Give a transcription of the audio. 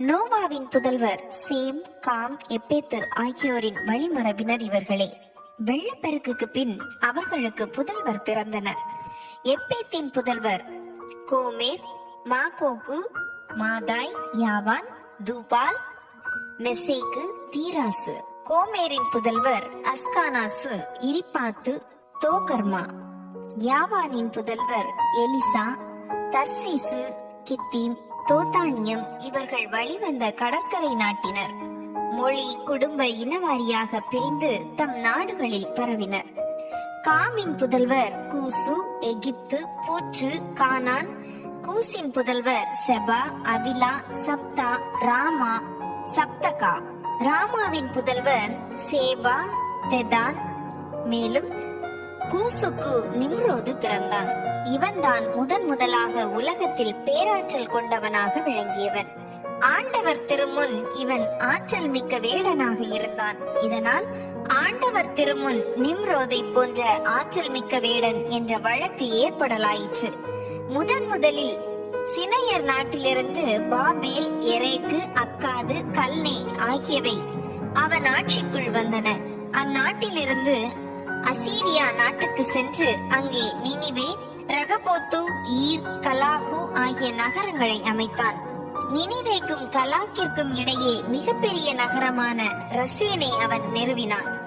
நோவாவின் புதல்வர் same, com, எப்பேத்து ஆகியோரின் வழிமரபினர் இவர்களே. வெள்ளப்பெருக்குக்கு பின் அவர்களுக்கு புதல்வர் பிறந்தனர். எப்பேத்தின் புதல்வர் கோமேர், மாகோகு, மாதாய், யாவான், தூபால், மெசேக்கு, தீராசு. கோமேரின் புதல்வர் அஸ்கானாசு, இரிப்பாத்து, தோகர்மா. யாவானின் புதல்வர் எலிசா, தர்சீசு, கித்தீம், தோத்தானியம். இவர்கள் வழிவந்த கடற்கரை நாட்டினர். மொழி, குடும்ப, இனவாரியாக பிரிந்து தம் நாடுகளில் பரவினர். காமின் புதல்வர் கூசு, எகிப்து, பூற்று, கானான். கூசின் புதல்வர் செபா, அவிலா, சப்தா, ராமா, சப்தகா. ராமாவின் புதல்வர் சேபா, தெதான். மேலும் கூசுக்கு நிம்ரோது பிறந்தான். இவன்தான் முதலாக உலகத்தில் பேராற்றல் கொண்டவனாக விளங்கியவன். ஆண்டவர் திருமுன் இவன் ஆற்றல் மிக்க வேடனாக இருந்தான். இதனால் ஆண்டவர் திருமுன் நிம்ரோதை போன்ற ஆற்றல் மிக்க வேடன் என்ற வழக்கு ஏற்படலாயிற்று. முதலில் சினையர் நாட்டிலிருந்து பாபேல், எரேக்கு, அக்காது, கல்னே ஆகியவை அவன் ஆட்சிக்குள் வந்தன. அந்நாட்டிலிருந்து அசீரியா நாட்டுக்கு சென்று அங்கே நினிவே, ரகபோத்து, ஈர், கலாஹு ஆகிய நகரங்களை அமைத்தான். நினிவேக்கும் கலாக்கிற்கும் இடையே மிகப்பெரிய நகரமான ரசேனை அவன் நிறுவினான்.